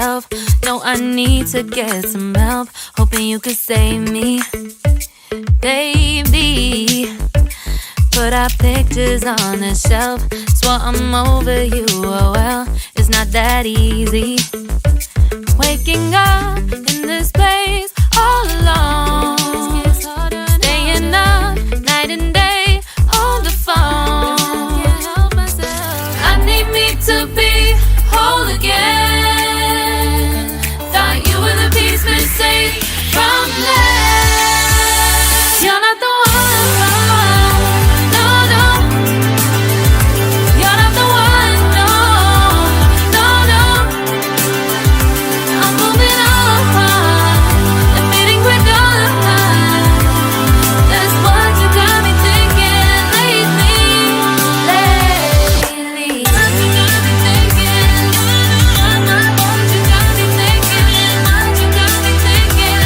myself. No, I need to get some help. Hoping you could save me, baby. Put our pictures on the shelf. Swore I'm over you, oh well, it's not that easy. Waking up in this place all alone, staying up night and day on the phone. I need me to be whole again. Thought you were the piece missing from last. You're not the one, no, no. You're not the one, no, no, no. I'm moving on, admitting we're done. That's what you got me thinking lately. What you got me thinking. What you got me thinking. What you got me thinking.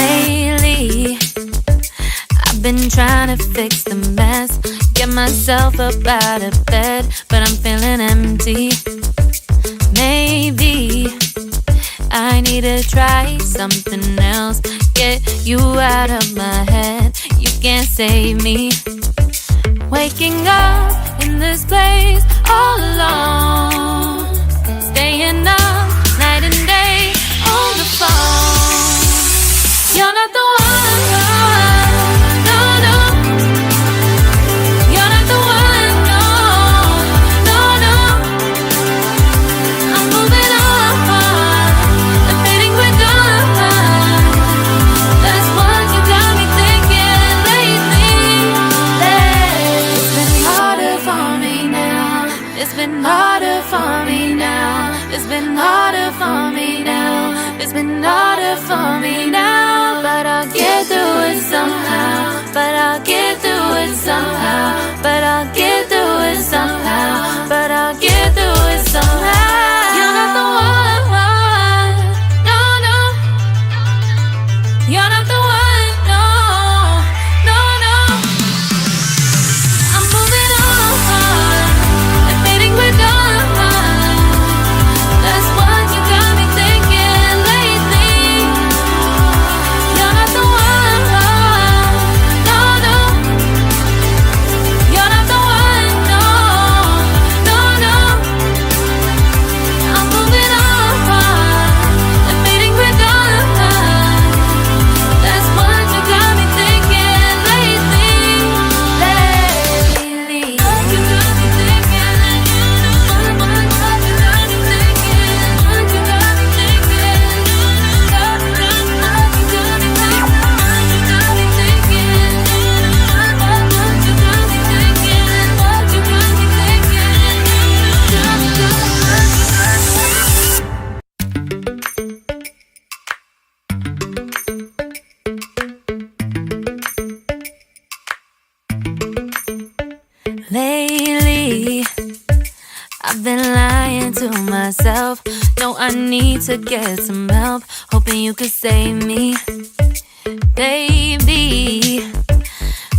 Lately, I've been trying to fix the mess, get myself up out of bed, but I'm feeling empty. Maybe I need to try something else. Get you out of my head, you can't save me. Waking up in this place all alone, staying up night and day on the phone. You're not the one, no, no. You're not the one, no, no, no. I'm moving on, admitting we're done. That's what you got me thinking lately. It's been harder for me now. It's been harder for me now. It's been harder for me now. It's been harder for me now. But I'll get through it somehow. But I'll get through it somehow. But I'll get through it somehow. But I'll get through it somehow. You're not the one, no, no. You're not the one, no, no, no. I'm moving on, admitting we're done. That's what you got me thinking lately. You're not the one, no, no. You're not the one, no, no, no. I'm moving on, admitting we're done. That's what you got me thinking lately. What you got me thinking. What you got me thinking. What you got me thinking. What you got me thinking. What you got me thinking. What you got me thinking. What you got me thinking. Lately, I've been lying to myself. No, I need to get some help. Hoping you could save me, baby.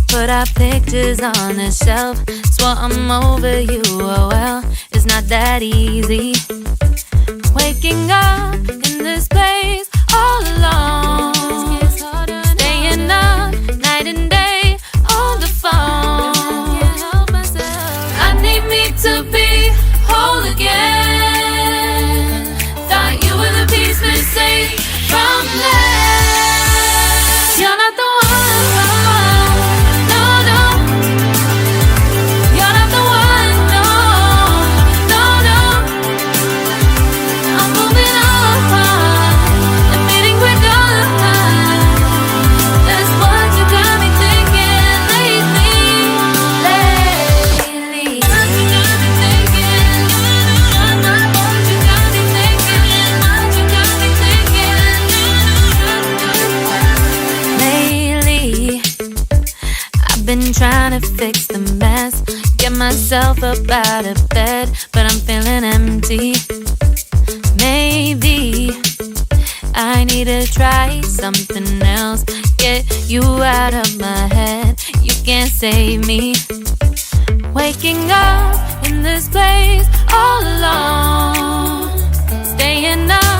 Put our pictures on the shelf. Swore I'm over you, oh well, it's not that easy. Waking up in this place all alone, staying up night and day on the phone. I need me to be whole again. Thought you were the piece missing from last. You're not the one, no, no. You're not the one, no, no, no. I'm moving on, admitting we're done. That's what you got me thinking lately. What you got me thinking. What you got me thinking. What you got me thinking. Lately, I've been trying to fix the mess, get myself up out of bed, but I'm feeling empty. Maybe I need to try something else. Get you out of my head, you can't save me. Waking up in in this place all alone, staying up